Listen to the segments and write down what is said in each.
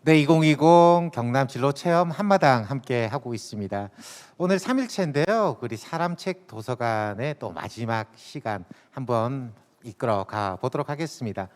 네, 2020 경남 진로 체험 한마당 함께 하고 있습니다. 오늘 3일째인데요. 우리 사람책 도서관의 또 마지막 시간 한번 이끌어 가 보도록 하겠습니다.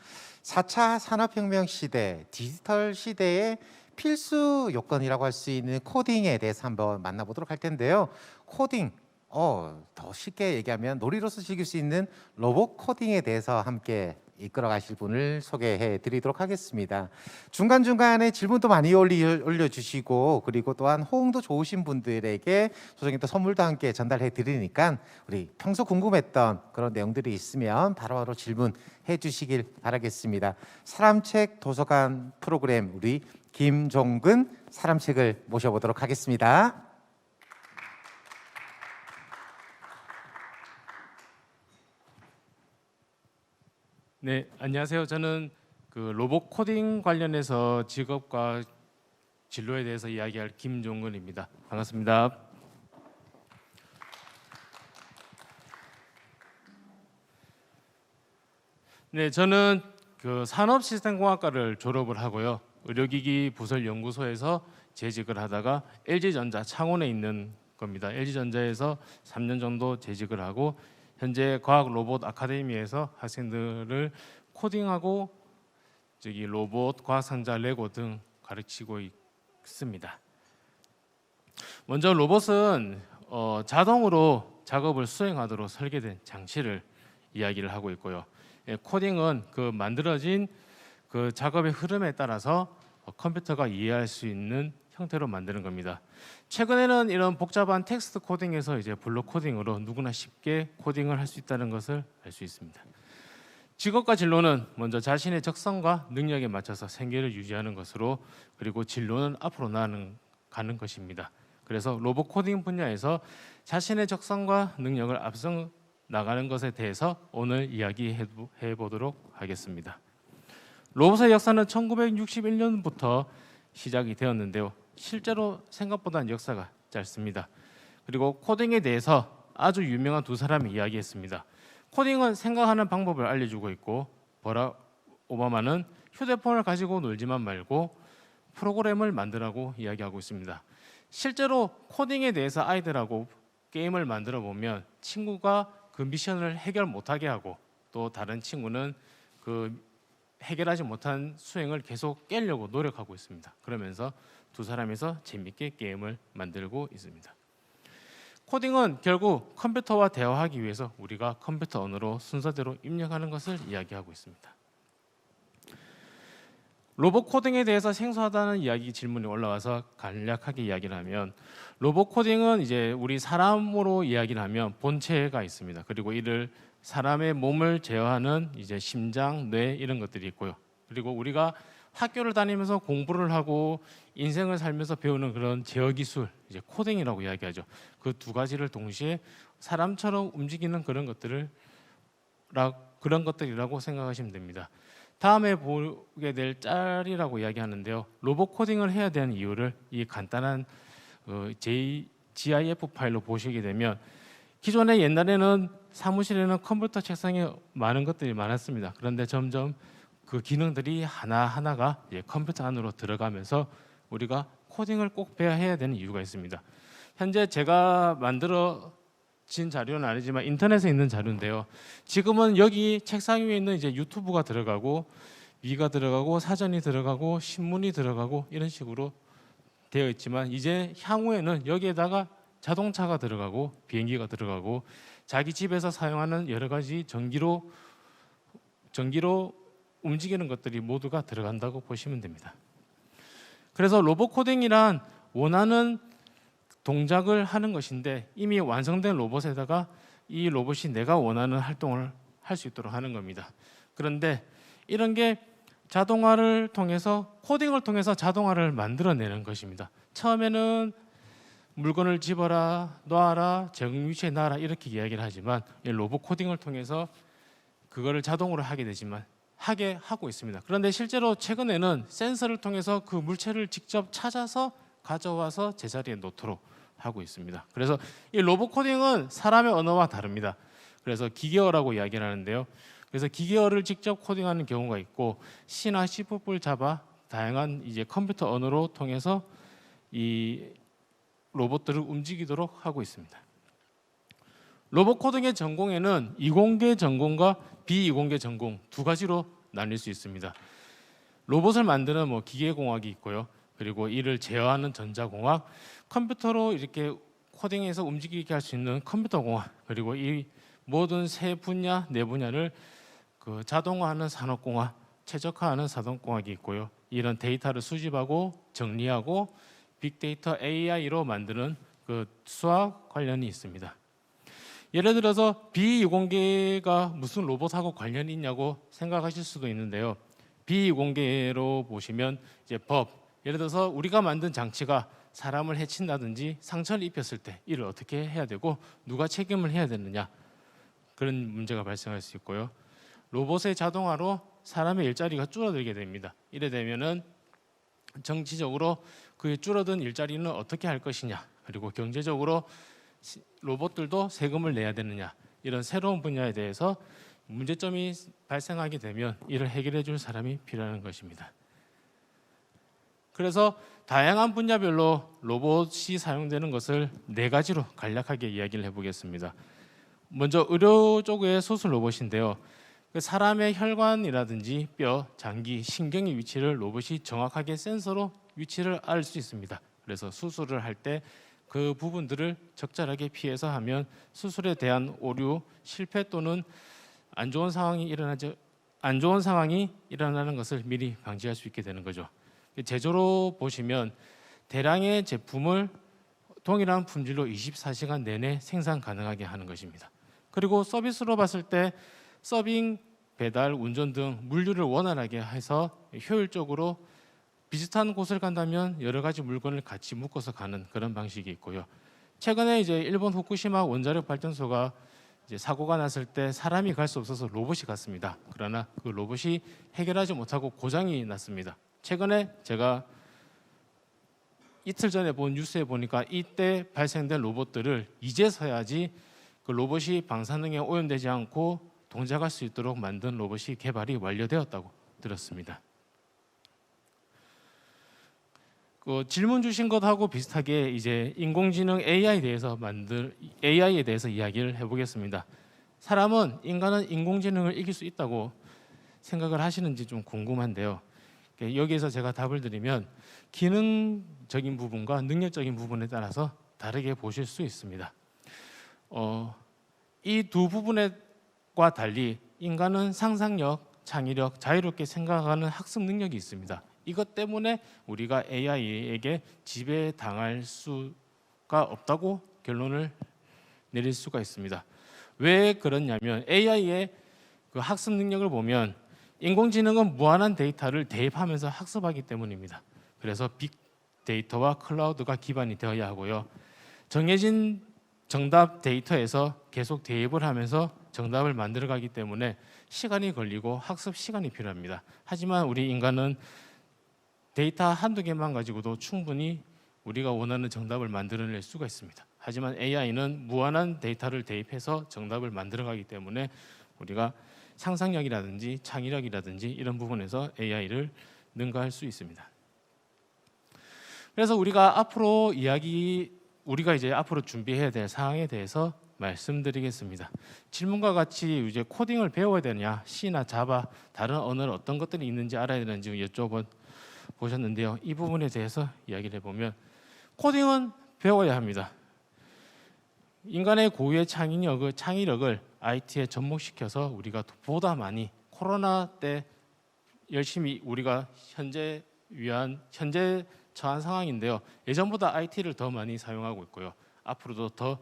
4차 산업혁명 시대, 디지털 시대의 필수 요건이라고 할 수 있는 코딩에 대해서 한번 만나보도록 할 텐데요. 코딩, 더 쉽게 얘기하면 놀이로서 즐길 수 있는 로봇 코딩에 대해서 함께 이끌어 가실 분을 소개해 드리도록 하겠습니다. 중간중간에 질문도 많이 올려주시고 그리고 또한 호응도 좋으신 분들에게 소정의 또 선물도 함께 전달해 드리니까 우리 평소 궁금했던 그런 내용들이 있으면 바로바로 질문해 주시길 바라겠습니다. 사람책 도서관 프로그램 우리 김종근 사람책을 모셔보도록 하겠습니다. 네, 안녕하세요. 저는 로봇 코딩 관련해서 직업과 진로에 대해서 이야기할 김종근입니다. 반갑습니다. 네, 저는 산업시스템공학과를 졸업을 하고요. 의료기기 부설연구소에서 재직을 하다가 LG전자 창원에 있는 겁니다. LG전자에서 3년 정도 재직을 하고 현재 과학 로봇 아카데미에서 학생들을 코딩하고 로봇, 과학 상자, 레고 등 가르치고 있습니다. 먼저 로봇은 자동으로 작업을 수행하도록 설계된 장치를 이야기를 하고 있고요. 코딩은 만들어진 작업의 흐름에 따라서 컴퓨터가 이해할 수 있는 형태로 만드는 겁니다. 최근에는 이런 복잡한 텍스트 코딩에서 블록 코딩으로 누구나 쉽게 코딩을 할 수 있다는 것을 알 수 있습니다. 직업과 진로는 먼저 자신의 적성과 능력에 맞춰서 생계를 유지하는 것으로, 그리고 진로는 앞으로 나아가는 것입니다. 그래서 로봇 코딩 분야에서 자신의 적성과 능력을 앞서 나가는 것에 대해서 오늘 이야기해 보도록 하겠습니다. 로봇의 역사는 1961년부터 시작이 되었는데요. 실제로 생각보다는 역사가 짧습니다. 그리고 코딩에 대해서 아주 유명한 두 사람이 이야기했습니다. 코딩은 생각하는 방법을 알려주고 있고, 버락 오바마는 휴대폰을 가지고 놀지만 말고 프로그램을 만들라고 이야기하고 있습니다. 실제로 코딩에 대해서 아이들하고 게임을 만들어 보면 친구가 그 미션을 해결 못하게 하고, 또 다른 친구는 해결하지 못한 수행을 계속 깨려고 노력하고 있습니다. 그러면서 두 사람이서 재밌게 게임을 만들고 있습니다. 코딩은 결국 컴퓨터와 대화하기 위해서 우리가 컴퓨터 언어로 순서대로 입력하는 것을 이야기하고 있습니다. 로봇 코딩에 대해서 생소하다는 질문이 올라와서 간략하게 이야기를 하면, 로봇 코딩은 우리 사람으로 이야기를 하면 본체가 있습니다. 그리고 이를 사람의 몸을 제어하는 심장, 뇌 이런 것들이 있고요. 그리고 우리가 학교를 다니면서 공부를 하고 인생을 살면서 배우는 그런 제어 기술, 코딩이라고 이야기하죠. 그 두 가지를 동시에 사람처럼 움직이는 그런 것들이라고 생각하시면 됩니다. 다음에 보게 될 짤이라고 이야기하는데요. 로봇 코딩을 해야 되는 이유를 이 간단한 GIF 파일로 보시게 되면, 기존에 옛날에는 사무실에는 컴퓨터 책상에 많은 것들이 많았습니다. 그런데 점점 그 기능들이 하나하나가 컴퓨터 안으로 들어가면서 우리가 코딩을 꼭 해야 되는 이유가 있습니다. 현재 제가 만들어진 자료는 아니지만 인터넷에 있는 자료인데요. 지금은 여기 책상 위에 있는 유튜브가 들어가고 미가 들어가고 사전이 들어가고 신문이 들어가고 이런 식으로 되어 있지만, 이제 향후에는 여기에다가 자동차가 들어가고 비행기가 들어가고 자기 집에서 사용하는 여러 가지 전기로 움직이는 것들이 모두가 들어간다고 보시면 됩니다. 그래서 로봇 코딩이란 원하는 동작을 하는 것인데, 이미 완성된 로봇에다가 이 로봇이 내가 원하는 활동을 할 수 있도록 하는 겁니다. 그런데 이런 게 자동화를 통해서, 코딩을 통해서 자동화를 만들어내는 것입니다. 처음에는 물건을 집어라, 놔라, 적응 위치에 놔라 이렇게 이야기를 하지만, 이 로봇 코딩을 통해서 그거를 자동으로 하게 하고 있습니다. 그런데 실제로 최근에는 센서를 통해서 그 물체를 직접 찾아서 가져와서 제자리에 놓도록 하고 있습니다. 그래서 이 로봇 코딩은 사람의 언어와 다릅니다. 그래서 기계어라고 이야기를 하는데요. 그래서 기계어를 직접 코딩하는 경우가 있고, C나 C++, 자바 다양한 이제 컴퓨터 언어로 통해서 이 로봇들을 움직이도록 하고 있습니다. 로봇 코딩의 전공에는 이공계 전공과 비이공계 전공 두 가지로 나뉠 수 있습니다. 로봇을 만드는 기계공학이 있고요. 그리고 이를 제어하는 전자공학, 컴퓨터로 이렇게 코딩해서 움직이게 할 수 있는 컴퓨터공학, 그리고 이 모든 세 분야, 네 분야를 자동화하는 산업공학, 최적화하는 산업공학이 있고요. 이런 데이터를 수집하고 정리하고 빅데이터 AI로 만드는 수학 관련이 있습니다. 예를 들어서 비이공계가 무슨 로봇하고 관련이 있냐고 생각하실 수도 있는데요. 비이공계로 보시면 이제 법, 예를 들어서 우리가 만든 장치가 사람을 해친다든지 상처를 입혔을 때 이를 어떻게 해야 되고 누가 책임을 해야 되느냐, 그런 문제가 발생할 수 있고요. 로봇의 자동화로 사람의 일자리가 줄어들게 됩니다. 이래 되면은 정치적으로 그 줄어든 일자리는 어떻게 할 것이냐, 그리고 경제적으로 로봇들도 세금을 내야 되느냐, 이런 새로운 분야에 대해서 문제점이 발생하게 되면 이를 해결해 줄 사람이 필요한 것입니다. 그래서 다양한 분야별로 로봇이 사용되는 것을 네 가지로 간략하게 이야기를 해보겠습니다. 먼저 의료 쪽의 수술 로봇인데요. 사람의 혈관이라든지 뼈, 장기, 신경의 위치를 로봇이 정확하게 센서로 위치를 알 수 있습니다. 그래서 수술을 할 때 그 부분들을 적절하게 피해서 하면 수술에 대한 오류, 실패 또는 안 좋은 상황이 일어나는 것을 미리 방지할 수 있게 되는 거죠. 제조로 보시면 대량의 제품을 동일한 품질로 24시간 내내 생산 가능하게 하는 것입니다. 그리고 서비스로 봤을 때 서빙, 배달, 운전 등 물류를 원활하게 해서 효율적으로 비슷한 곳을 간다면 여러 가지 물건을 같이 묶어서 가는 그런 방식이 있고요. 최근에 이제 일본 후쿠시마 원자력 발전소가 이제 사고가 났을 때 사람이 갈 수 없어서 로봇이 갔습니다. 그러나 그 로봇이 해결하지 못하고 고장이 났습니다. 최근에 제가 이틀 전에 본 뉴스에 보니까 이때 발생된 로봇들을 이제서야지 그 로봇이 방사능에 오염되지 않고 동작할 수 있도록 만든 로봇이 개발이 완료되었다고 들었습니다. 질문 주신 것하고 비슷하게 이제 인공지능 AI에 대해서 이야기를 해보겠습니다. 인간은 인공지능을 이길 수 있다고 생각을 하시는지 좀 궁금한데요. 여기에서 제가 답을 드리면 기능적인 부분과 능력적인 부분에 따라서 다르게 보실 수 있습니다. 이 두 부분과 달리 인간은 상상력, 창의력, 자유롭게 생각하는 학습 능력이 있습니다. 이것 때문에 우리가 AI에게 지배당할 수가 없다고 결론을 내릴 수가 있습니다. 왜 그러냐면 AI의 그 학습 능력을 보면 인공지능은 무한한 데이터를 대입하면서 학습하기 때문입니다. 그래서 빅데이터와 클라우드가 기반이 되어야 하고요. 정해진 정답 데이터에서 계속 대입을 하면서 정답을 만들어가기 때문에 시간이 걸리고 학습 시간이 필요합니다. 하지만 우리 인간은 데이터 한두 개만 가지고도 충분히 우리가 원하는 정답을 만들어낼 수가 있습니다. 하지만 AI는 무한한 데이터를 대입해서 정답을 만들어가기 때문에 우리가 상상력이라든지 창의력이라든지 이런 부분에서 AI를 능가할 수 있습니다. 그래서 우리가 이제 앞으로 준비해야 될 사항에 대해서 말씀드리겠습니다. 질문과 같이 이제 코딩을 배워야 되냐, C나 자바, 다른 언어를 어떤 것들이 있는지 알아야 되는지 여쭤보셨는데요. 이 부분에 대해서 이야기를 해보면 코딩은 배워야 합니다. 인간의 고유의 창의력을 IT에 접목시켜서 우리가 보다 많이 코로나 때 열심히 우리가 현재 처한 상황인데요. 예전보다 IT를 더 많이 사용하고 있고요. 앞으로도 더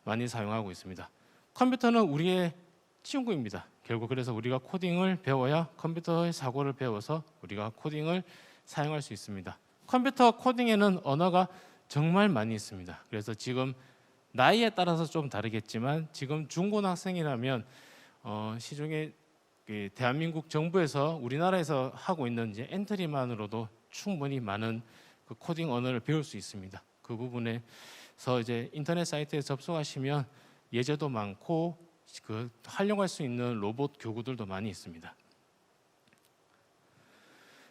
많이 사용하고 있습니다. 컴퓨터는 우리의 친구입니다. 결국 그래서 우리가 코딩을 배워야 컴퓨터의 사고를 배워서 우리가 코딩을 사용할 수 있습니다. 컴퓨터 코딩에는 언어가 정말 많이 있습니다. 그래서 지금 나이에 따라서 좀 다르겠지만 지금 중고등학생이라면 시중에 대한민국 정부에서 우리나라에서 하고 있는 이제 엔트리만으로도 충분히 많은 그 코딩 언어를 배울 수 있습니다. 그 부분에서 이제 인터넷 사이트에 접속하시면 예제도 많고 활용할 수 있는 로봇 교구들도 많이 있습니다.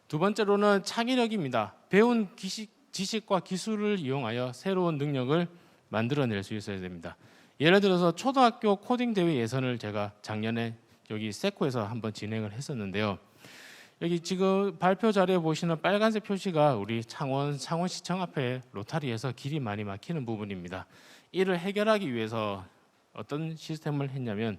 두 번째로는 창의력입니다. 배운 지식과 기술을 이용하여 새로운 능력을 만들어낼 수 있어야 됩니다. 예를 들어서 초등학교 코딩 대회 예선을 제가 작년에 여기 세코에서 한번 진행을 했었는데요. 여기 지금 발표 자료에 보시는 빨간색 표시가 우리 창원시청 앞에 로타리에서 길이 많이 막히는 부분입니다. 이를 해결하기 위해서 어떤 시스템을 했냐면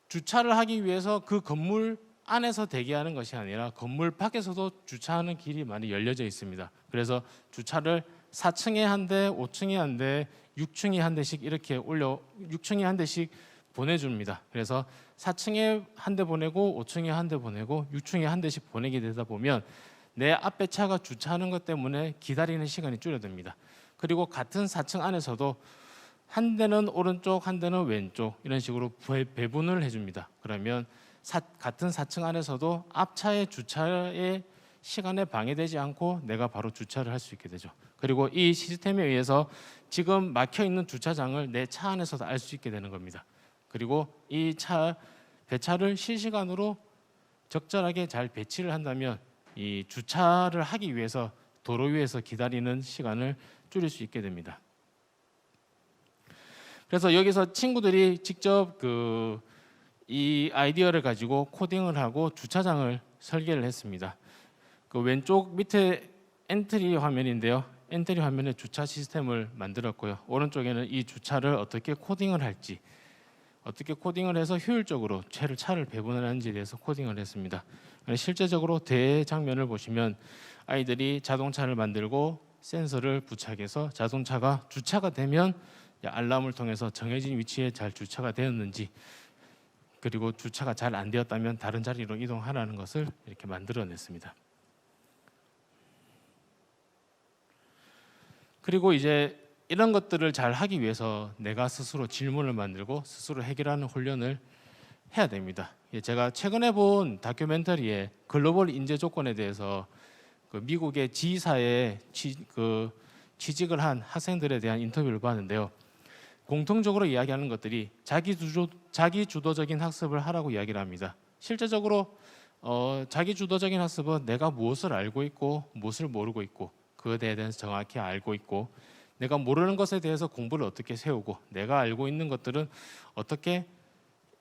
주차를 하기 위해서 그 건물 안에서 대기하는 것이 아니라 건물 밖에서도 주차하는 길이 많이 열려져 있습니다. 그래서 주차를 4층에 한 대, 5층에 한 대, 6층에 한 대씩 이렇게 6층에 한 대씩 보내줍니다. 그래서 4층에 한 대 보내고 5층에 한 대 보내고 6층에 한 대씩 보내게 되다 보면 내 앞에 차가 주차하는 것 때문에 기다리는 시간이 줄어듭니다. 그리고 같은 4층 안에서도 한 대는 오른쪽, 한 대는 왼쪽 이런 식으로 배분을 해줍니다. 그러면 같은 4층 안에서도 앞차의 주차의 시간에 방해되지 않고 내가 바로 주차를 할 수 있게 되죠. 그리고 이 시스템에 의해서 지금 막혀 있는 주차장을 내 차 안에서도 알 수 있게 되는 겁니다. 그리고 이 배차를 실시간으로 적절하게 잘 배치를 한다면 이 주차를 하기 위해서 도로 위에서 기다리는 시간을 줄일 수 있게 됩니다. 그래서 여기서 친구들이 직접 이 아이디어를 가지고 코딩을 하고 주차장을 설계를 했습니다. 그 왼쪽 밑에 엔트리 화면인데요. 엔트리 화면에 주차 시스템을 만들었고요. 오른쪽에는 이 주차를 어떻게 코딩을 할지, 어떻게 코딩을 해서 효율적으로 차를 배분하는지에 대해서 코딩을 했습니다. 실제적으로 대장면을 보시면 아이들이 자동차를 만들고 센서를 부착해서 자동차가 주차가 되면 알람을 통해서 정해진 위치에 잘 주차가 되었는지, 그리고 주차가 잘 안 되었다면 다른 자리로 이동하라는 것을 이렇게 만들어냈습니다. 그리고 이제 이런 것들을 잘 하기 위해서 내가 스스로 질문을 만들고 스스로 해결하는 훈련을 해야 됩니다. 제가 최근에 본 다큐멘터리에 글로벌 인재 조건에 대해서 미국의 지사에 취직을 한 학생들에 대한 인터뷰를 봤는데요. 공통적으로 이야기하는 것들이 자기 주도적인 학습을 하라고 이야기를 합니다. 실제적으로 자기 주도적인 학습은 내가 무엇을 알고 있고 무엇을 모르고 있고 그에 대해서 정확히 알고 있고, 내가 모르는 것에 대해서 공부를 어떻게 세우고, 내가 알고 있는 것들은 어떻게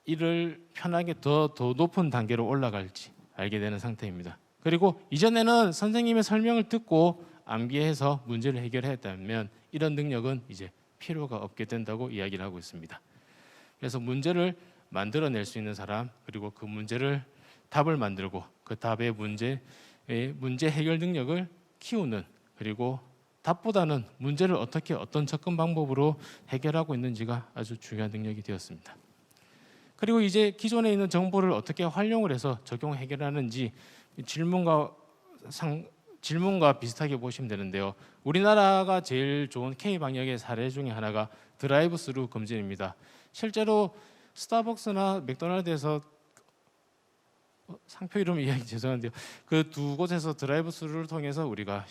이를 편하게 더 높은 단계로 올라갈지 알게 되는 상태입니다. 그리고 이전에는 선생님의 설명을 듣고 암기해서 문제를 해결했다면 이런 능력은 이제 필요가 없게 된다고 이야기를 하고 있습니다. 그래서 문제를 만들어낼 수 있는 사람, 그리고 그 문제를 답을 만들고 그 답의 문제 해결 능력을 키우는, 그리고 답보다는 문제를 어떻게 어떤 접근 방법으로 해결하고 있는지가 아주 중요한 능력이 되었습니다. 그리고 이제 기존에 있는 정보를 어떻게 활용을 해서 적용 해결하는지 질문과 비슷하게 보시면 되는데요. 우리나라가 제일 좋은 K 방역의 사례 중에 하나가 드라이브 스루 검진입니다. 실제로 스타벅스나 맥도날드에서 상표 이름 이야기 죄송한데요. 그 두 곳에서 드라이브 스루를 통해서 우리가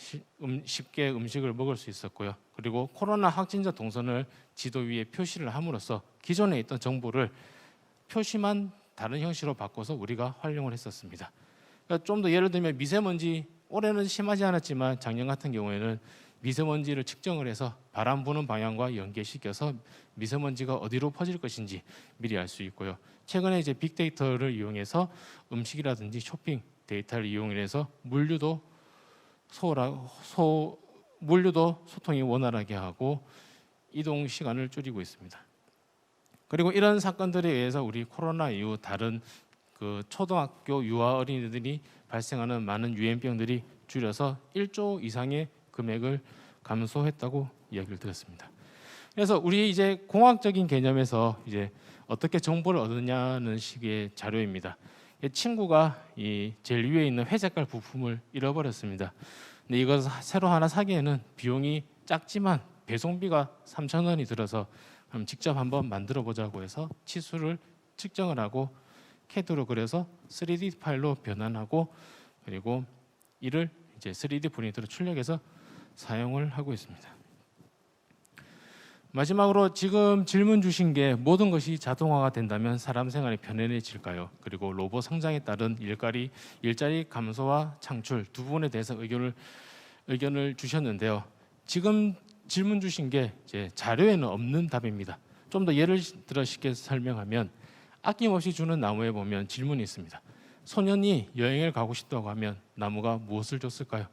쉽게 음식을 먹을 수 있었고요. 그리고 코로나 확진자 동선을 지도 위에 표시를 함으로써 기존에 있던 정보를 표시만 다른 형식으로 바꿔서 우리가 활용을 했었습니다. 그러니까 좀 더 예를 들면 미세먼지, 올해는 심하지 않았지만 작년 같은 경우에는 미세먼지를 측정을 해서 바람 부는 방향과 연계시켜서 미세먼지가 어디로 퍼질 것인지 미리 알 수 있고요. 최근에 이제 빅데이터를 이용해서 음식이라든지 쇼핑 데이터를 이용해서 물류도 소통이 원활하게 하고 이동 시간을 줄이고 있습니다. 그리고 이런 사건들에 의해서 우리 코로나 이후 다른 초등학교 유아 어린이들이 발생하는 많은 유행병들이 줄여서 1조 이상의 금액을 감소했다고 이야기를 들었습니다. 그래서 우리 이제 공학적인 개념에서 이제 어떻게 정보를 얻느냐는 식의 자료입니다. 친구가 이 제일 위에 있는 회색깔 부품을 잃어버렸습니다. 근데 이것을 새로 하나 사기에는 비용이 작지만 배송비가 3,000원이 들어서 그럼 직접 한번 만들어 보자고 해서 치수를 측정을 하고 CAD로 그려서 3D 파일로 변환하고, 그리고 이를 이제 3D 프린터로 출력해서 사용을 하고 있습니다. 마지막으로 지금 질문 주신 게 모든 것이 자동화가 된다면 사람 생활이 편안해질까요? 그리고 로봇 성장에 따른 일자리 감소와 창출 두 부분에 대해서 의견을 주셨는데요. 지금 질문 주신 게 이제 자료에는 없는 답입니다. 좀 더 예를 들어 쉽게 설명하면 아낌없이 주는 나무에 보면 질문이 있습니다. 소년이 여행을 가고 싶다고 하면 나무가 무엇을 줬을까요?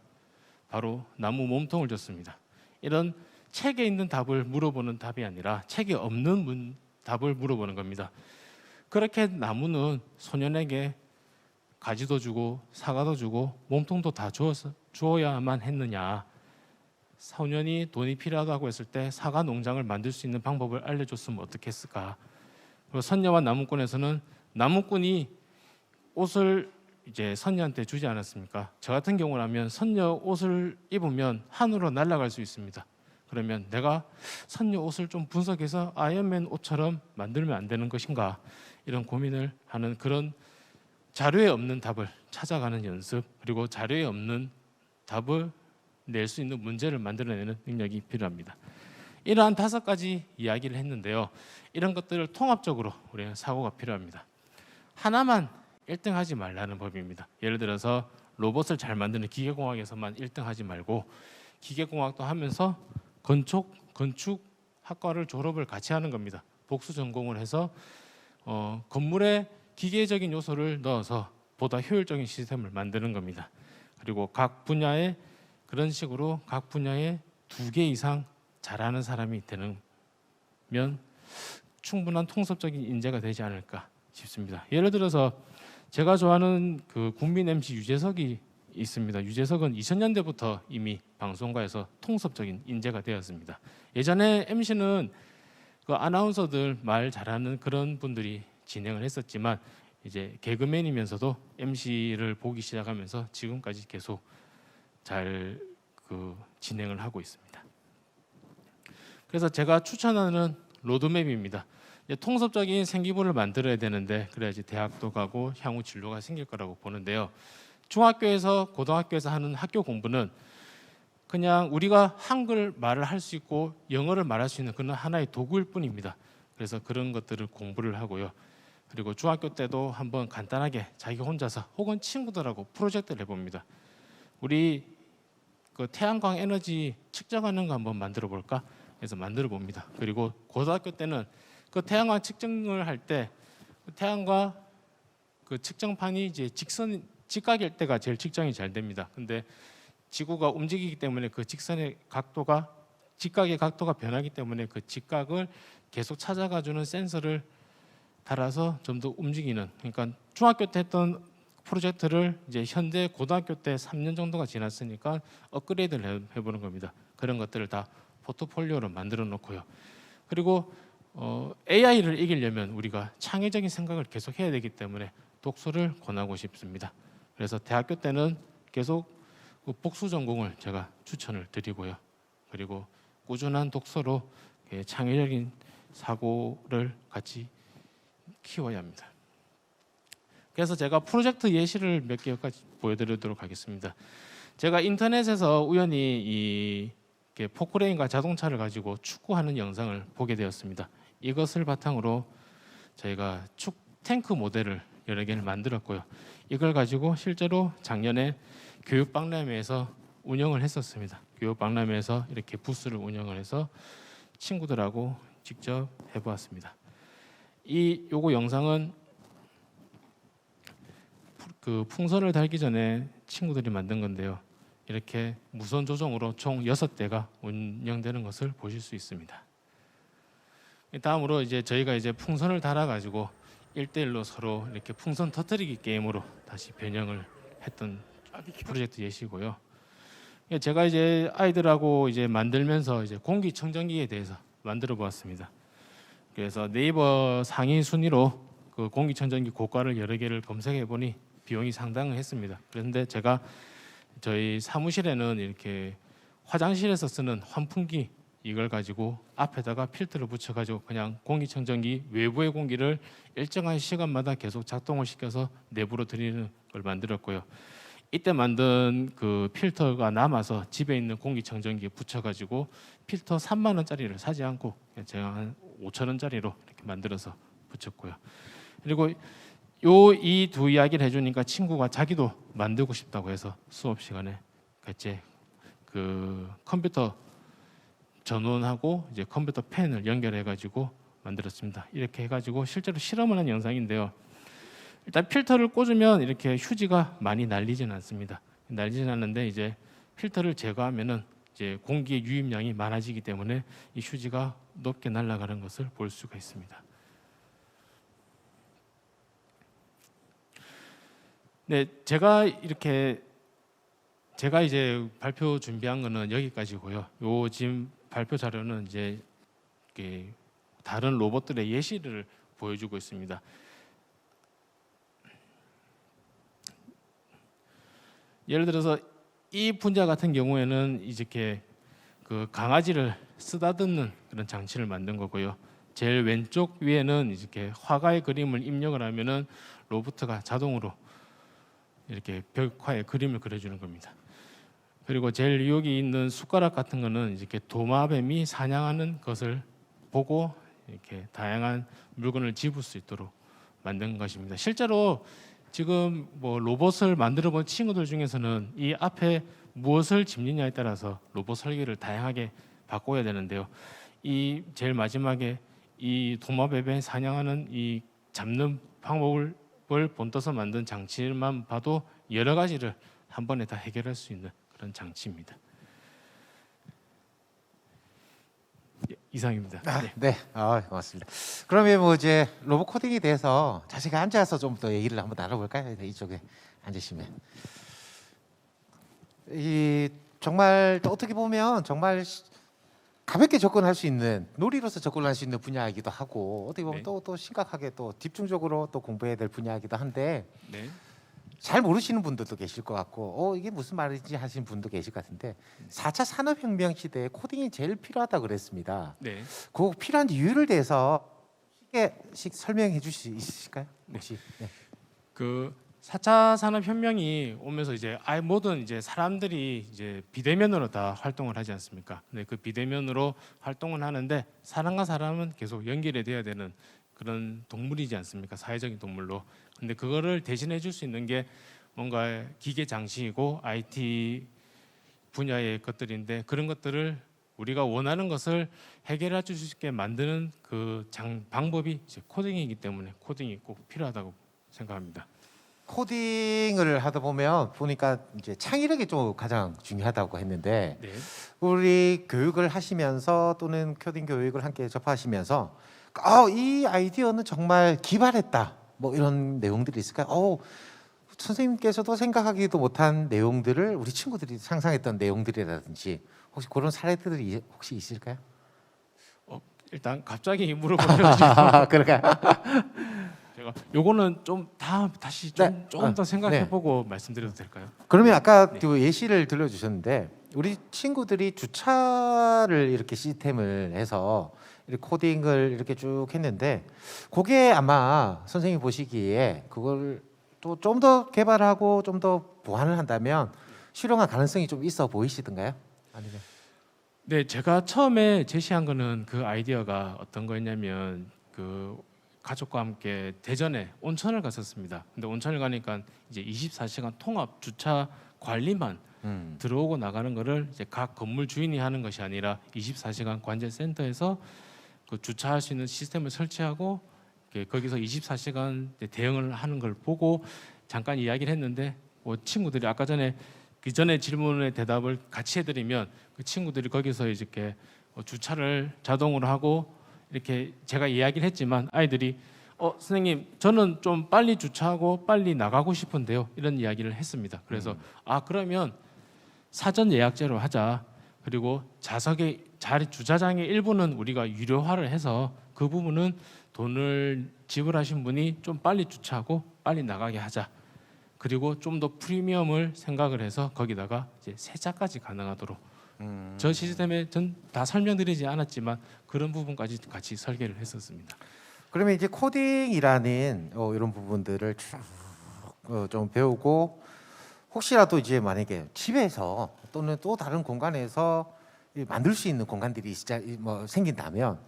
바로 나무 몸통을 줬습니다. 이런 책에 있는 답을 물어보는 답이 아니라 책에 없는 답을 물어보는 겁니다. 그렇게 나무는 소년에게 가지도 주고 사과도 주고 몸통도 다 주어야만 했느냐? 소년이 돈이 필요하다고 했을 때 사과 농장을 만들 수 있는 방법을 알려줬으면 어떻겠을까? 그리고 선녀와 나무꾼에서는 나무꾼이 옷을 이제 선녀한테 주지 않았습니까? 저 같은 경우라면 선녀 옷을 입으면 하늘로 날아갈 수 있습니다. 그러면 내가 선녀 옷을 좀 분석해서 아이언맨 옷처럼 만들면 안 되는 것인가? 이런 고민을 하는 그런 자료에 없는 답을 찾아가는 연습, 그리고 자료에 없는 답을 낼 수 있는 문제를 만들어내는 능력이 필요합니다. 이러한 5가지 이야기를 했는데요. 이런 것들을 통합적으로 우리는 사고가 필요합니다. 하나만 1등하지 말라는 법입니다. 예를 들어서 로봇을 잘 만드는 기계공학에서만 1등하지 말고 기계공학도 하면서 건축학과를 졸업을 같이 하는 겁니다. 복수 전공을 해서 건물에 기계적인 요소를 넣어서 보다 효율적인 시스템을 만드는 겁니다. 그리고 각 분야에 그런 식으로 각 분야에 2개 이상 잘하는 사람이 되면 충분한 통섭적인 인재가 되지 않을까 싶습니다. 예를 들어서 제가 좋아하는 그 국민 MC 유재석이 있습니다. 유재석은 2000년대부터 이미 방송가에서 통섭적인 인재가 되었습니다. 예전에 MC는 그 아나운서들 말 잘하는 그런 분들이 진행을 했었지만 이제 개그맨이면서도 MC를 보기 시작하면서 지금까지 계속 잘 진행을 하고 있습니다. 그래서 제가 추천하는 로드맵입니다. 통섭적인 생기부를 만들어야 되는데 그래야지 대학도 가고 향후 진로가 생길 거라고 보는데요. 중학교에서 고등학교에서 하는 학교 공부는 그냥 우리가 한글 말을 할 수 있고 영어를 말할 수 있는 그런 하나의 도구일 뿐입니다. 그래서 그런 것들을 공부를 하고요. 그리고 중학교 때도 한번 간단하게 자기 혼자서 혹은 친구들하고 프로젝트를 해봅니다. 우리 그 태양광 에너지 측정하는 거 한번 만들어 볼까? 해서 만들어 봅니다. 그리고 고등학교 때는 그 태양광 측정을 할 때 태양과 그 측정판이 이제 직각일 때가 제일 측정이 잘 됩니다. 근데 지구가 움직이기 때문에 그 직각의 각도가 변하기 때문에 그 직각을 계속 찾아가주는 센서를 달아서 좀 더 움직이는, 그러니까 중학교 때 했던 프로젝트를 이제 현대 고등학교 때 3년 정도가 지났으니까 업그레이드를 해보는 겁니다. 그런 것들을 다 포트폴리오로 만들어 놓고요. 그리고 AI를 이기려면 우리가 창의적인 생각을 계속 해야 되기 때문에 독서를 권하고 싶습니다. 그래서 대학교 때는 계속 복수 전공을 제가 추천을 드리고요. 그리고 꾸준한 독서로 창의적인 사고를 같이 키워야 합니다. 그래서 제가 프로젝트 예시를 몇 개까지 보여드리도록 하겠습니다. 제가 인터넷에서 우연히 포크레인과 자동차를 가지고 축구하는 영상을 보게 되었습니다. 이것을 바탕으로 저희가 탱크 모델을 여러 개를 만들었고요. 이걸 가지고 실제로 작년에 교육박람회에서 운영을 했었습니다. 교육박람회에서 이렇게 부스를 운영을 해서 친구들하고 직접 해보았습니다. 요거 영상은 그 풍선을 달기 전에 친구들이 만든 건데요. 이렇게 무선 조종으로 총 6대가 운영되는 것을 보실 수 있습니다. 다음으로 이제 저희가 이제 풍선을 달아가지고 1대1로 서로 이렇게 풍선 터뜨리기 게임으로 다시 변형을 했던 프로젝트 예시고요. 제가 이제 아이들하고 이제 만들면서 이제 공기청정기에 대해서 만들어 보았습니다. 그래서 네이버 상위 순위로 그 공기청정기 고가를 여러 개를 검색해 보니 비용이 상당했습니다. 그런데 제가 저희 사무실에는 이렇게 화장실에서 쓰는 환풍기 이걸 가지고 앞에다가 필터를 붙여가지고 그냥 공기청정기 외부의 공기를 일정한 시간마다 계속 작동을 시켜서 내부로 들이는 걸 만들었고요. 이때 만든 그 필터가 남아서 집에 있는 공기청정기에 붙여가지고 필터 3만 원짜리를 사지 않고 그냥 제가 한 5천 원짜리로 이렇게 만들어서 붙였고요. 그리고 이 두 이야기를 해주니까 친구가 자기도 만들고 싶다고 해서 수업 시간에 같이 그 컴퓨터 전원하고 이제 컴퓨터 펜을 연결해가지고 만들었습니다. 이렇게 해가지고 실제로 실험을 한 영상인데요. 일단 필터를 꽂으면 이렇게 휴지가 많이 날리지는 않습니다. 날리지는 않는데 이제 필터를 제거하면은 이제 공기의 유입량이 많아지기 때문에 이 휴지가 높게 날아가는 것을 볼 수가 있습니다. 네, 제가 이제 발표 준비한 거는 여기까지고요. 요 지금 발표 자료는 이제 이렇게 다른 로봇들의 예시를 보여주고 있습니다. 예를 들어서 이 분야 같은 경우에는 이렇게 그 강아지를 쓰다듬는 그런 장치를 만든 거고요. 제일 왼쪽 위에는 이렇게 화가의 그림을 입력을 하면은 로봇가 자동으로 이렇게 벽화에 그림을 그려주는 겁니다. 그리고 제일 여기 있는 숟가락 같은 거는 이렇게 도마뱀이 사냥하는 것을 보고 이렇게 다양한 물건을 집을 수 있도록 만든 것입니다. 실제로 지금 뭐 로봇을 만들어 본 친구들 중에서는 이 앞에 무엇을 집느냐에 따라서 로봇 설계를 다양하게 바꿔야 되는데요. 이 제일 마지막에 이 도마뱀에 사냥하는 이 잡는 방법을 본떠서 만든 장치만 봐도 여러 가지를 한 번에 다 해결할 수 있는 그런 장치입니다. 이상입니다. 네, 고맙습니다. 그러면 뭐 이제 로봇 코딩에 대해서 자세히 앉아서 좀 더 얘기를 한번 나눠볼까요? 이쪽에 앉으시면. 이 정말 또 어떻게 보면 정말 가볍게 접근할 수 있는 놀이로서 접근할 수 있는 분야이기도 하고 어떻게 보면 네. 또 심각하게 또 집중적으로 또 공부해야 될 분야이기도 한데 네. 잘 모르시는 분들도 계실 것 같고 이게 무슨 말인지 하시는 분도 계실 것 같은데 4차 산업혁명 시대에 코딩이 제일 필요하다 그랬습니다. 네. 그 필요한 이유를 대해서 쉽게씩 설명해 주실 수 있으실까요? 혹시? 네. 그 4차 산업혁명이 오면서 이제 모든 이제 사람들이 이제 비대면으로 다 활동을 하지 않습니까? 근데 그 비대면으로 활동을 하는데 사람과 사람은 계속 연결이 돼야 되는 그런 동물이지 않습니까? 사회적인 동물로. 근데 그거를 대신해 줄 수 있는 게 뭔가 기계 장치이고 IT 분야의 것들인데 그런 것들을 우리가 원하는 것을 해결해 줄 수 있게 만드는 그 방법이 이제 코딩이기 때문에 코딩이 꼭 필요하다고 생각합니다. 코딩을 하다 보면 보니까 이제 창의력이 좀 가장 중요하다고 했는데 네. 우리 교육을 하시면서 또는 코딩 교육을 함께 접하시면서 이 아이디어는 정말 기발했다 뭐 이런 내용들이 있을까요? 선생님께서도 생각하기도 못한 내용들을 우리 친구들이 상상했던 내용들이라든지 혹시 그런 사례들이 혹시 있을까요? 일단 갑자기 물어보셔가지고 그럴까요? 제가 요거는 좀 다시 네. 조금 더 생각해보고 네. 말씀드려도 될까요? 그러면 아까 네. 그 예시를 들려주셨는데 우리 친구들이 주차를 이렇게 시스템을 해서 이렇게 코딩을 이렇게 쭉 했는데 그게 아마 선생님이 보시기에 그걸 또 좀 더 개발하고 좀 더 보완을 한다면 실용화 가능성이 좀 있어 보이시던가요? 아니면 네, 제가 처음에 제시한 거는 그 아이디어가 어떤 거였냐면 그 가족과 함께 대전에 온천을 갔었습니다. 근데 온천을 가니까 이제 24시간 통합 주차 관리만 들어오고 나가는 거를 이제 각 건물 주인이 하는 것이 아니라 24시간 관제 센터에서 그 주차할 수 있는 시스템을 설치하고 거기서 24시간 대응을 하는 걸 보고 잠깐 이야기를 했는데 친구들이 아까 전에 그 전에 질문의 대답을 같이 해드리면 그 친구들이 거기서 이렇게 주차를 자동으로 하고 이렇게 제가 이야기를 했지만 아이들이 선생님 저는 좀 빨리 주차하고 빨리 나가고 싶은데요 이런 이야기를 했습니다. 그래서 그러면 사전 예약제로 하자. 그리고 좌석의 주차장의 일부는 우리가 유료화를 해서 그 부분은 돈을 지불하신 분이 좀 빨리 주차하고 빨리 나가게 하자. 그리고 좀 더 프리미엄을 생각을 해서 거기다가 이제 세차까지 가능하도록 저 시스템에 전 다 설명드리지 않았지만 그런 부분까지 같이 설계를 했었습니다. 그러면 이제 코딩이라는 이런 부분들을 쭉 좀 배우고 혹시라도 이제 만약에 집에서 또는 또 다른 공간에서 만들 수 있는 공간들이 진짜 뭐 생긴다면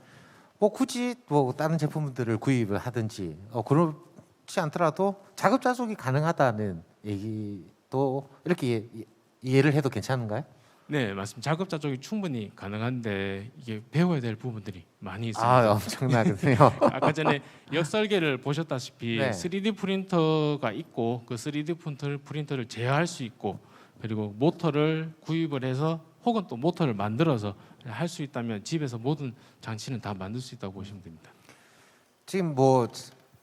뭐 굳이 뭐 다른 제품들을 구입을 하든지 그렇지 않더라도 자급자족이 가능하다는 얘기도 이렇게 이해를 해도 괜찮은가요? 네, 맞습니다. 자급자족이 충분히 가능한데 이게 배워야 될 부분들이 많이 있습니다. 아, 엄청나거든요. 아까 전에 역설계를 보셨다시피 네. 3D 프린터가 있고 그 3D 프린터를 제어할 수 있고 그리고 모터를 구입을 해서 혹은 또 모터를 만들어서 할 수 있다면 집에서 모든 장치는 다 만들 수 있다고 보시면 됩니다. 지금 뭐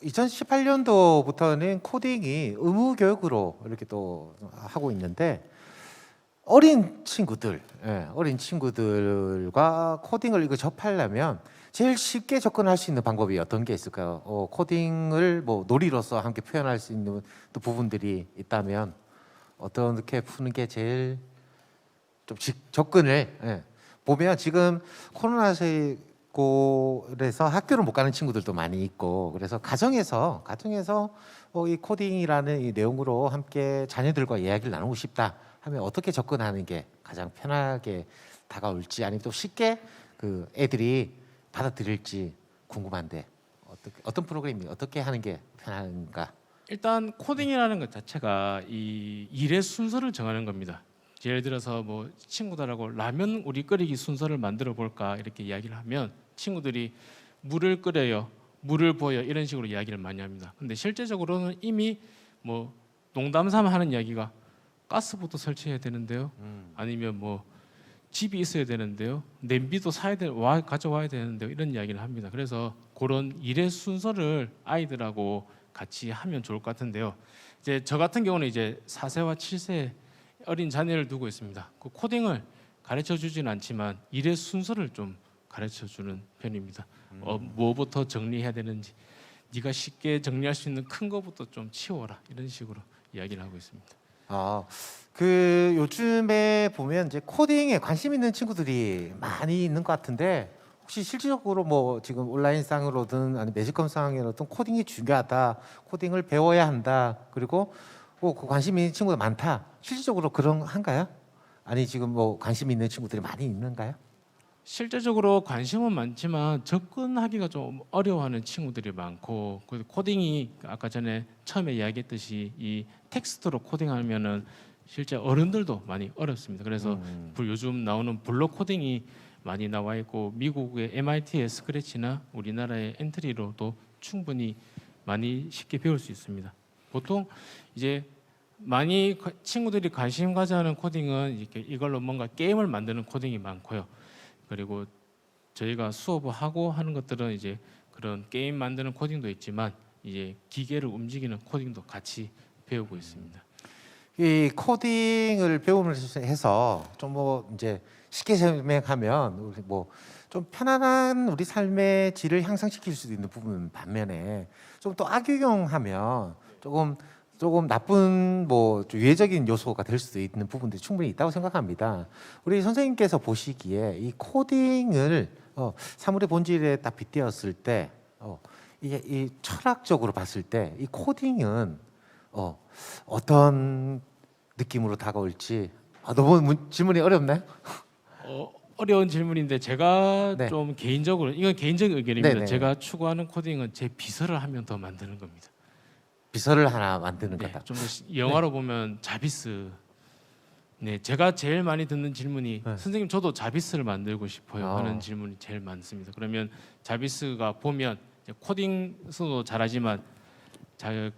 2018년도부터는 코딩이 의무 교육으로 이렇게 또 하고 있는데 어린 친구들, 어린 친구들과 코딩을 이거 접하려면 제일 쉽게 접근할 수 있는 방법이 어떤 게 있을까요? 코딩을 뭐 놀이로서 함께 표현할 수 있는 또 부분들이 있다면 어떻게 푸는 게 제일 좀 접근을 보면 지금 코로나 시국에서 학교를 못 가는 친구들도 많이 있고 그래서 가정에서 이 코딩이라는 이 내용으로 함께 자녀들과 이야기를 나누고 싶다 하면 어떻게 접근하는 게 가장 편하게 다가올지 아니면 또 쉽게 그 애들이 받아들일지 궁금한데 어떤 프로그램이 어떻게 하는 게 편한가? 일단 코딩이라는 것 자체가 이 일의 순서를 정하는 겁니다. 예를 들어서 뭐 친구들하고 라면 우리 끓이기 순서를 만들어 볼까 이렇게 이야기를 하면 친구들이 물을 끓여요, 물을 부어요 이런 식으로 이야기를 많이 합니다. 근데 실제적으로는 이미 뭐 농담 삼아 하는 이야기가 가스부터 설치해야 되는데요. 아니면 뭐 집이 있어야 되는데요. 냄비도 가져와야 되는데요. 이런 이야기를 합니다. 그래서 그런 일의 순서를 아이들하고 같이 하면 좋을 것 같은데요. 이제 저 같은 경우는 이제 4세와 7세 어린 자녀를 두고 있습니다. 그 코딩을 가르쳐 주지는 않지만 일의 순서를 좀 가르쳐 주는 편입니다. 뭐부터 정리해야 되는지, 네가 쉽게 정리할 수 있는 큰 거부터 좀 치워라 이런 식으로 이야기를 하고 있습니다. 그 요즘에 보면 이제 코딩에 관심 있는 친구들이 많이 있는 것 같은데 혹시 실질적으로 뭐 지금 온라인상으로든 아니 매스컴상으로든 코딩이 중요하다, 코딩을 배워야 한다, 그리고 그 관심 있는 친구가 많다. 실질적으로 그런가요? 아니 지금 뭐 관심 있는 친구들이 많이 있는가요? 실제적으로 관심은 많지만 접근하기가 좀 어려워하는 친구들이 많고 그 코딩이 아까 전에 처음에 이야기했듯이 이 텍스트로 코딩하면은 실제 어른들도 많이 어렵습니다. 그래서 요즘 나오는 블록 코딩이 많이 나와 있고 미국의 MIT의 스크래치나 우리나라의 엔트리로도 충분히 많이 쉽게 배울 수 있습니다. 보통 이제 많이 친구들이 관심 가져하는 코딩은 이렇게 이걸로 뭔가 게임을 만드는 코딩이 많고요. 그리고 저희가 수업을 하고 하는 것들은 이제 그런 게임 만드는 코딩도 있지만 이제 기계를 움직이는 코딩도 같이 배우고 있습니다. 이 코딩을 배우면서 해서 좀 뭐 이제 쉽게 설명하면 우리 뭐 좀 편안한 우리 삶의 질을 향상시킬 수도 있는 부분 반면에 좀 또 악용하면 조금 나쁜 뭐좀 유해적인 요소가 될 수도 있는 부분들이 충분히 있다고 생각합니다. 우리 선생님께서 보시기에 이 코딩을 사물의 본질에 딱 빗대었을 때 이게 이 철학적으로 봤을 때 이 코딩은 어떤 느낌으로 다가올지 너무 질문이 어렵나요? 어려운 질문인데 제가 네. 좀 개인적으로 이건 개인적인 의견입니다. 네네. 제가 추구하는 코딩은 제 비서를 하면 더 만드는 겁니다. 비서를 하나 만드는 네, 거다. 좀 더 영화로 보면 자비스. 네, 제가 제일 많이 듣는 질문이 네. 선생님 저도 자비스를 만들고 싶어요 하는 아. 질문이 제일 많습니다. 그러면 자비스가 보면 이제 코딩도 잘하지만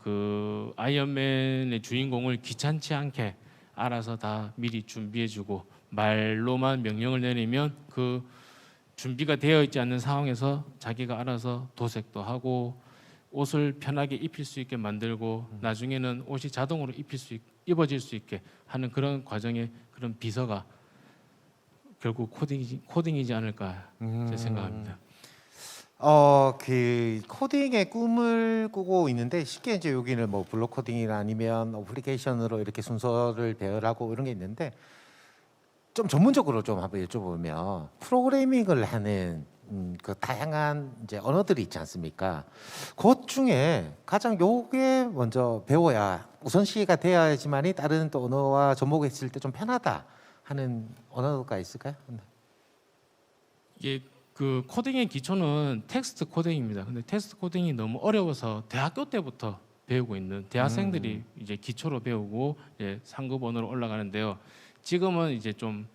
그 아이언맨의 주인공을 귀찮지 않게 알아서 다 미리 준비해주고 말로만 명령을 내리면 그 준비가 되어 있지 않는 상황에서 자기가 알아서 도색도 하고 옷을 편하게 입힐 수 있게 만들고 나중에는 옷이 자동으로 입어질 수 있게 하는 그런 과정의 그런 비서가 결국 코딩이지 않을까 제 생각합니다. 그 코딩의 꿈을 꾸고 있는데 쉽게 이제 여기는 뭐 블록 코딩이나 아니면 어플리케이션으로 이렇게 순서를 배열하고 이런 게 있는데 좀 전문적으로 좀 한번 여쭤보면 프로그래밍을 하는 그 다양한 이제 언어들이 있지 않습니까? 그 중에 가장 요게 먼저 배워야 우선시가 되어야지만이 다른 또 언어와 접목했을 때 좀 편하다 하는 언어가 있을까요? 이게 그 코딩의 기초는 텍스트 코딩입니다. 근데 텍스트 코딩이 너무 어려워서 대학교 때부터 배우고 있는 대학생들이 이제 기초로 배우고 이제 상급 언어로 올라가는데요. 지금은 이제 좀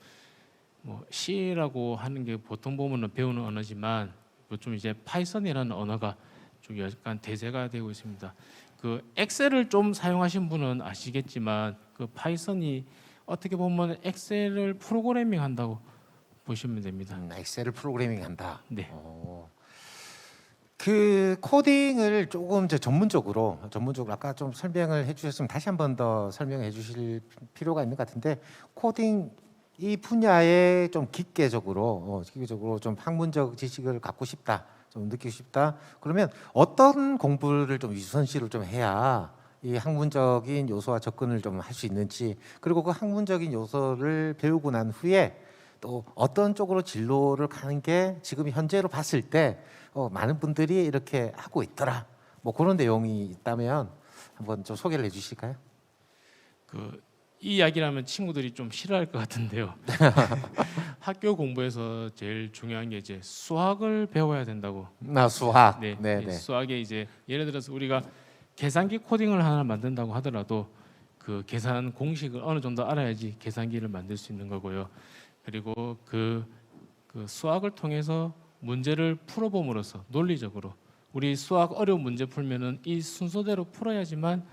뭐 C라고 하는 게 보통 보면은 배우는 언어지만 좀 이제 파이썬이라는 언어가 좀 약간 대세가 되고 있습니다. 그 엑셀을 좀 사용하신 분은 아시겠지만 그 파이썬이 어떻게 보면 엑셀을 프로그래밍 한다고 보시면 됩니다. 엑셀을 프로그래밍한다. 네. 그 코딩을 조금 이제 전문적으로 아까 좀 설명을 해주셨으면 다시 한 번 더 설명해 주실 필요가 있는 것 같은데 코딩 이 분야에 좀 깊게적으로 좀 학문적 지식을 갖고 싶다, 좀 느끼고 싶다. 그러면 어떤 공부를 좀 우선시를 좀 해야 이 학문적인 요소와 접근을 좀 할 수 있는지, 그리고 그 학문적인 요소를 배우고 난 후에 또 어떤 쪽으로 진로를 가는 게 지금 현재로 봤을 때 많은 분들이 이렇게 하고 있더라. 뭐 그런 내용이 있다면 한번 좀 소개를 해주실까요? 이 이야기라면 친구들이 좀 싫어할 것 같은데요. 학교 공부에서 제일 중요한 게 이제 수학을 배워야 된다고. 수학. 네, 네네. 수학에 이제 예를 들어서 우리가 계산기 코딩을 하나 만든다고 하더라도 그 계산 공식을 어느 정도 알아야지 계산기를 만들 수 있는 거고요. 그리고 그 수학을 통해서 문제를 풀어봄으로써 논리적으로 우리 수학 어려운 문제 풀면은 이 순서대로 풀어야지만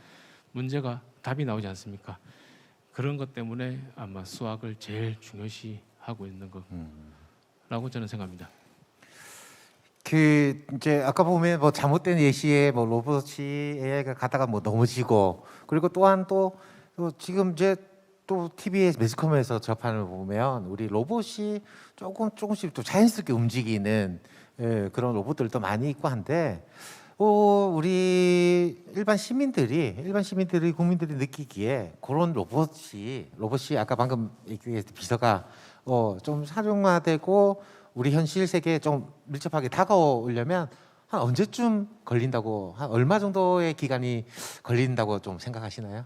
문제가 답이 나오지 않습니까? 그런 것 때문에 아마 수학을 제일 중요시하고 있는 거라고 저는 생각합니다. 그 이제 아까 보면 뭐 잘못된 예시에 뭐 로봇이 AI가 가다가 뭐 넘어지고, 그리고 또한 또 지금 이제 또 TV에 매스컴에서 접하는 걸 보면 우리 로봇이 조금씩 또 자연스럽게 움직이는 그런 로봇들도 많이 있고 한데 우리 일반 시민들이 국민들이 느끼기에 그런 로봇이 아까 방금 얘기했던 비서가 좀 사용화되고 우리 현실 세계에 좀 밀접하게 다가오려면 한 언제쯤 걸린다고, 한 얼마 정도의 기간이 걸린다고 좀 생각하시나요?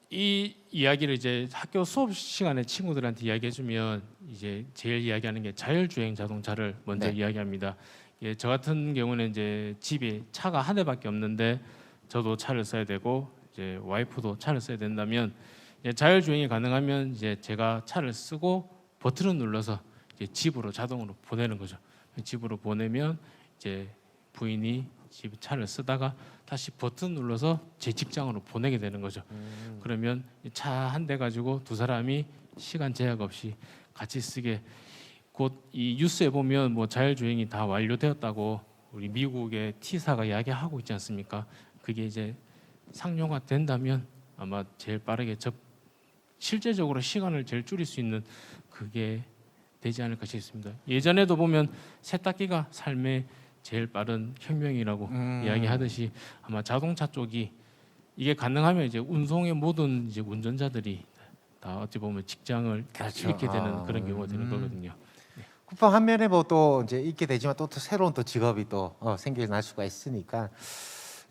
이 이야기를 이제 학교 수업 시간에 친구들한테 이야기해주면 이제 제일 이야기하는 게 자율주행 자동차를 먼저 네. 이야기합니다. 예, 저 같은 경우는 이제 집에 차가 한 대밖에 없는데 저도 차를 써야 되고 이제 와이프도 차를 써야 된다면 자율주행이 가능하면 이제 제가 차를 쓰고 버튼을 눌러서 이제 집으로 자동으로 보내는 거죠. 집으로 보내면 이제 부인이 집 차를 쓰다가 다시 버튼 눌러서 제 직장으로 보내게 되는 거죠. 그러면 차 한 대 가지고 두 사람이 시간 제약 없이 같이 쓰게, 곧 이 뉴스에 보면 뭐 자율주행이 다 완료되었다고 우리 미국의 T사가 이야기하고 있지 않습니까? 그게 이제 상용화 된다면 아마 제일 빠르게 실제적으로 시간을 제일 줄일 수 있는 그게 되지 않을까 싶습니다. 예전에도 보면 세탁기가 삶의 제일 빠른 혁명이라고 이야기하듯이 아마 자동차 쪽이 이게 가능하면 이제 운송의 모든 이제 운전자들이 다 어찌 보면 직장을 그렇죠. 잃게 되는 그런 경우가 되는 거거든요. 쿠팡 한 면에 뭐 또 이제 있게 되지만 또 새로운 또 직업이 또 생겨날 수가 있으니까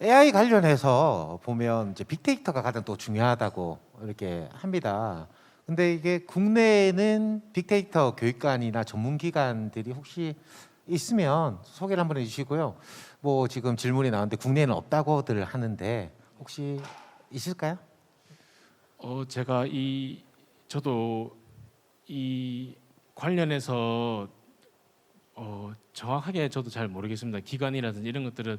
AI 관련해서 보면 이제 빅데이터가 가장 또 중요하다고 이렇게 합니다. 근데 이게 국내에는 빅데이터 교육관이나 전문기관들이 혹시 있으면 소개를 한번 해주시고요. 뭐 지금 질문이 나왔는데 국내에는 없다고들 하는데 혹시 있을까요? 제가 저도 이 관련해서 정확하게 저도 잘 모르겠습니다. 기관이라든지 이런 것들은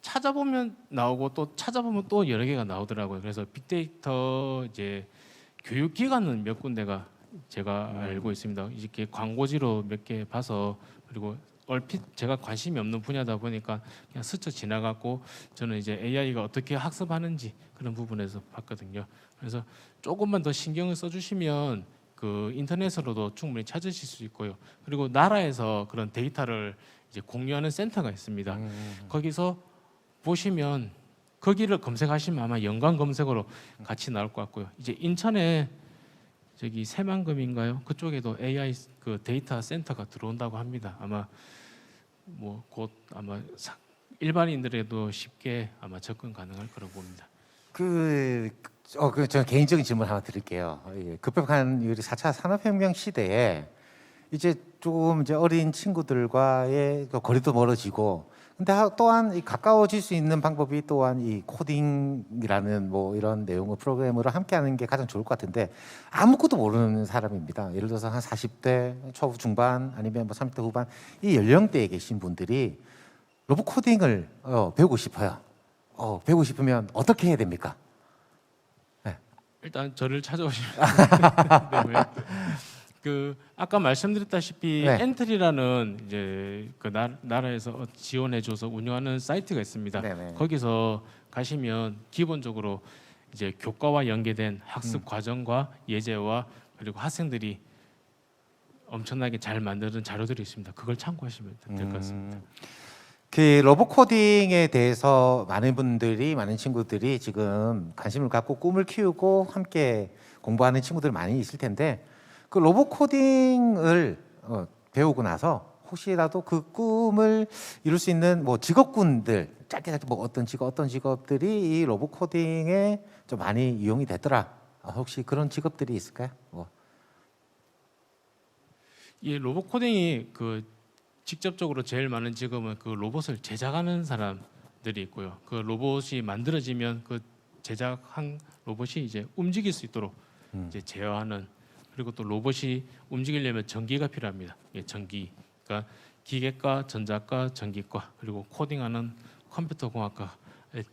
찾아보면 나오고 또 찾아보면 또 여러 개가 나오더라고요. 그래서 빅데이터 이제 교육기관은 몇 군데가 제가 알고 있습니다. 이렇게 광고지로 몇 개 봐서, 그리고 얼핏 제가 관심이 없는 분야다 보니까 그냥 스쳐 지나갔고, 저는 이제 AI가 어떻게 학습하는지 그런 부분에서 봤거든요. 그래서 조금만 더 신경을 써주시면 그 인터넷으로도 충분히 찾으실 수 있고요. 그리고 나라에서 그런 데이터를 이제 공유하는 센터가 있습니다. 거기서 보시면 거기를 검색하시면 아마 연관 검색어로 같이 나올 것 같고요. 이제 인천에 저기 새만금인가요? 그쪽에도 AI 그 데이터 센터가 들어온다고 합니다. 아마 뭐 곧 아마 일반인들에도 쉽게 아마 접근 가능할 거라고 봅니다. 저는 개인적인 질문 하나 드릴게요. 급격한 우리 4차 산업혁명 시대에 이제 조금 이제 어린 친구들과의 그 거리도 멀어지고, 근데 또한 이 가까워질 수 있는 방법이 또한 이 코딩이라는 뭐 이런 내용을 프로그램으로 함께하는 게 가장 좋을 것 같은데, 아무것도 모르는 사람입니다. 예를 들어서 한 40대 초중반 아니면 뭐 30대 후반 이 연령대에 계신 분들이 로봇 코딩을 배우고 싶어요. 배우고 싶으면 어떻게 해야 됩니까? 일단 저를 찾아오시면 되고요. 그 아까 말씀드렸다시피 네. 엔트리라는 이제 그 나라에서 지원해줘서 운영하는 사이트가 있습니다. 네네. 거기서 가시면 기본적으로 이제 교과와 연계된 학습 과정과 예제와 그리고 학생들이 엄청나게 잘 만드는 자료들이 있습니다. 그걸 참고하시면 될 것 같습니다. 그 로봇 코딩에 대해서 많은 친구들이 지금 관심을 갖고 꿈을 키우고 함께 공부하는 친구들 많이 있을 텐데, 그 로봇 코딩을 배우고 나서 혹시라도 그 꿈을 이룰 수 있는 뭐 직업군들, 짧게 뭐 어떤 직업들이 이 로봇 코딩에 좀 많이 이용이 되더라. 혹시 그런 직업들이 있을까요? 이 로봇 코딩이 그 직접적으로 제일 많은 직업은 그 로봇을 제작하는 사람들이 있고요. 그 로봇이 만들어지면 그 제작한 로봇이 이제 움직일 수 있도록 이제 제어하는, 그리고 또 로봇이 움직이려면 전기가 필요합니다. 전기, 그러니까 기계과, 전자과, 전기과, 그리고 코딩하는 컴퓨터 공학과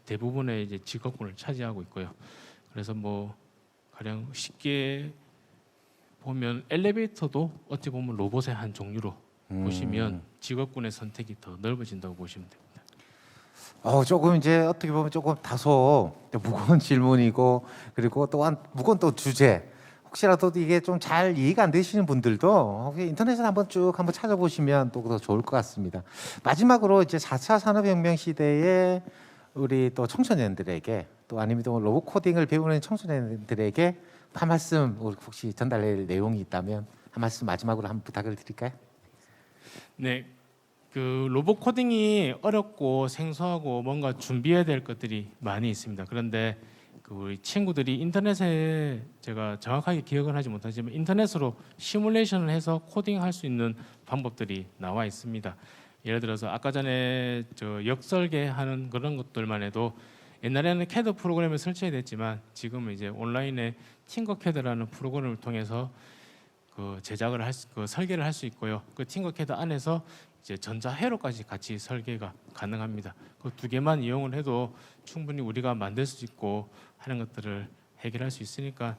대부분의 이제 직업군을 차지하고 있고요. 그래서 뭐 가령 쉽게 보면 엘리베이터도 어찌 보면 로봇의 한 종류로 보시면 직업군의 선택이 더 넓어진다고 보시면 됩니다. 조금 이제 어떻게 보면 조금 다소 무거운 질문이고, 그리고 또한 무거운 또 주제. 혹시라도 이게 좀 잘 이해가 안 되시는 분들도 혹시 인터넷에 한번 찾아보시면 또 더 좋을 것 같습니다. 마지막으로 이제 4차 산업혁명 시대에 우리 또 청소년들에게, 또 아니면 또 로봇 코딩을 배우는 청소년들에게 한 말씀, 혹시 전달할 내용이 있다면 한 말씀 마지막으로 한번 부탁을 드릴까요? 네, 그 로봇 코딩이 어렵고 생소하고 뭔가 준비해야 될 것들이 많이 있습니다. 그런데 그 우리 친구들이 인터넷에, 제가 정확하게 기억은 하지 못하지만 인터넷으로 시뮬레이션을 해서 코딩할 수 있는 방법들이 나와 있습니다. 예를 들어서 아까 전에 저 역설계하는 그런 것들만 해도 옛날에는 CAD 프로그램을 설치해야 됐지만 지금은 이제 온라인에 팅커캐드라는 프로그램을 통해서 그 제작을 그 설계를 할 수 있고요. 그 팅커캐드 안에서 이제 전자회로까지 같이 설계가 가능합니다. 그 두 개만 이용을 해도 충분히 우리가 만들 수 있고 하는 것들을 해결할 수 있으니까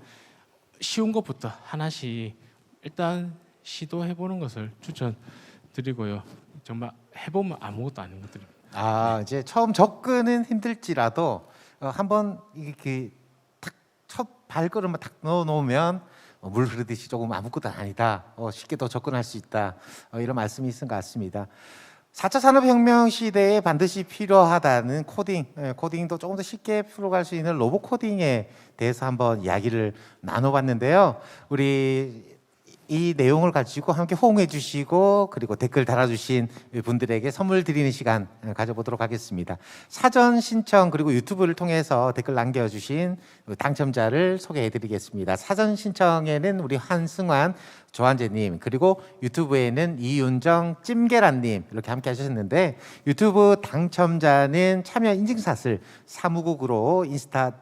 쉬운 것부터 하나씩 일단 시도해 보는 것을 추천드리고요. 정말 해보면 아무것도 아닌 것들입니다. 이제 처음 접근은 힘들지라도 한번 이렇게 첫 발걸음을 탁 넣어놓으면 물 흐르듯이 조금 아무것도 아니다. 쉽게 더 접근할 수 있다. 이런 말씀이 있은 것 같습니다. 4차 산업혁명 시대에 반드시 필요하다는 코딩도 조금 더 쉽게 풀어갈 수 있는 로봇 코딩에 대해서 한번 이야기를 나눠봤는데요. 우리 이 내용을 가지고 함께 호응해 주시고 그리고 댓글 달아주신 분들에게 선물 드리는 시간 가져보도록 하겠습니다. 사전 신청 그리고 유튜브를 통해서 댓글 남겨주신 당첨자를 소개해 드리겠습니다. 사전 신청에는 우리 한승환, 조한재님, 그리고 유튜브에는 이윤정, 찜계란님 이렇게 함께 하셨는데, 유튜브 당첨자는 참여 인증샷을 사무국으로 인스타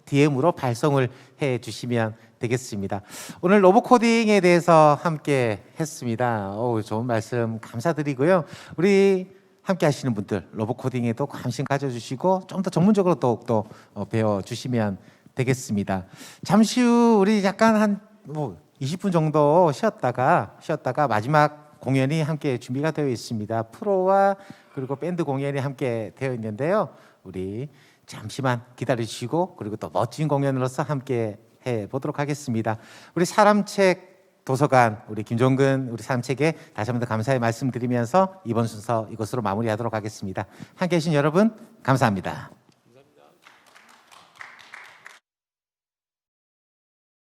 DM으로 발송을 해 주시면 되겠습니다. 오늘 로봇 코딩에 대해서 함께 했습니다. 좋은 말씀 감사드리고요. 우리 함께 하시는 분들 로봇 코딩에도 관심 가져주시고 좀 더 전문적으로 더욱더 배워주시면 되겠습니다. 잠시 후 우리 약간 한 20분 정도 쉬었다가 마지막 공연이 함께 준비가 되어 있습니다. 프로와 그리고 밴드 공연이 함께 되어 있는데요. 우리 잠시만 기다려주시고 그리고 또 멋진 공연으로서 함께 해보도록 하겠습니다. 우리 사람책 도서관 우리 김종근 우리 사람책에 다시 한번 더 감사의 말씀드리면서 이번 순서 이것으로 마무리하도록 하겠습니다. 함께해 주신 여러분 감사합니다.